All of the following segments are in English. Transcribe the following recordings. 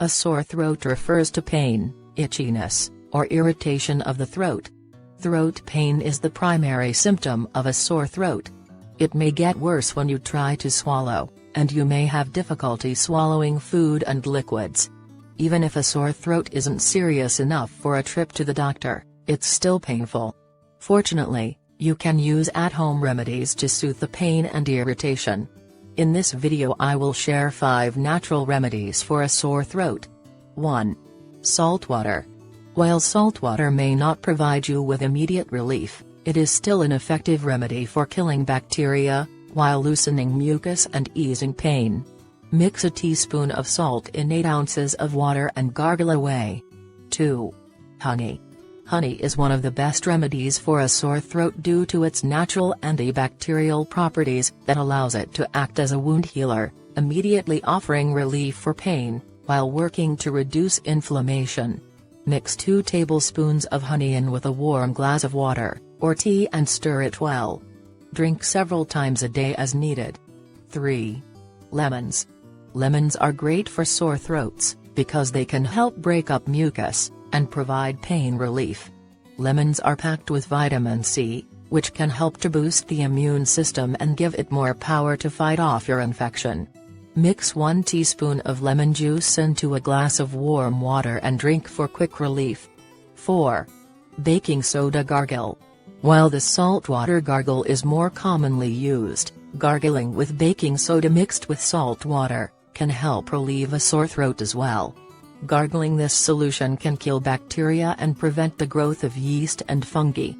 A sore throat refers to pain, itchiness, or irritation of the throat. Throat pain is the primary symptom of a sore throat. It may get worse when you try to swallow, and you may have difficulty swallowing food and liquids. Even if a sore throat isn't serious enough for a trip to the doctor, it's still painful. Fortunately, you can use at-home remedies to soothe the pain and irritation. In this video I will share 5 natural remedies for a sore throat. 1. Salt water. While salt water may not provide you with immediate relief, it is still an effective remedy for killing bacteria, while loosening mucus and easing pain. Mix a teaspoon of salt in 8 ounces of water and gargle away. 2. Honey. Honey is one of the best remedies for a sore throat due to its natural antibacterial properties that allows it to act as a wound healer, immediately offering relief for pain, while working to reduce inflammation. Mix 2 tablespoons of honey in with a warm glass of water, or tea and stir it well. Drink several times a day as needed. 3. Lemons. Lemons are great for sore throats, because they can help break up mucus, and provide pain relief. Lemons are packed with vitamin C, which can help to boost the immune system and give it more power to fight off your infection. Mix 1 teaspoon of lemon juice into a glass of warm water and drink for quick relief. 4. Baking soda gargle. While the saltwater gargle is more commonly used, gargling with baking soda mixed with salt water can help relieve a sore throat as well. Gargling this solution can kill bacteria and prevent the growth of yeast and fungi.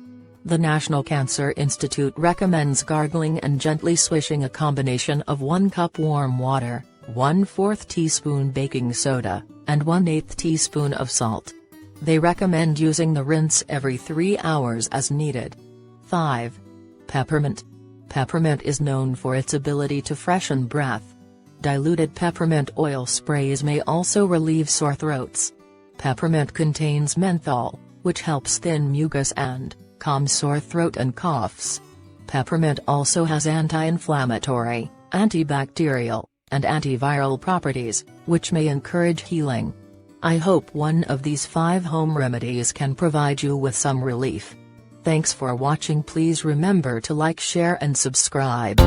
The National Cancer Institute recommends gargling and gently swishing a combination of 1 cup warm water, 1/4 teaspoon baking soda, and 1/8 teaspoon of salt. They recommend using the rinse every 3 hours as needed. 5. Peppermint. Peppermint is known for its ability to freshen breath. Diluted peppermint oil sprays may also relieve sore throats. Peppermint contains menthol, which helps thin mucus and calm sore throat and coughs. Peppermint also has anti-inflammatory, antibacterial, and antiviral properties, which may encourage healing. I hope one of these 5 home remedies can provide you with some relief. Thanks for watching. Please remember to like, share and subscribe.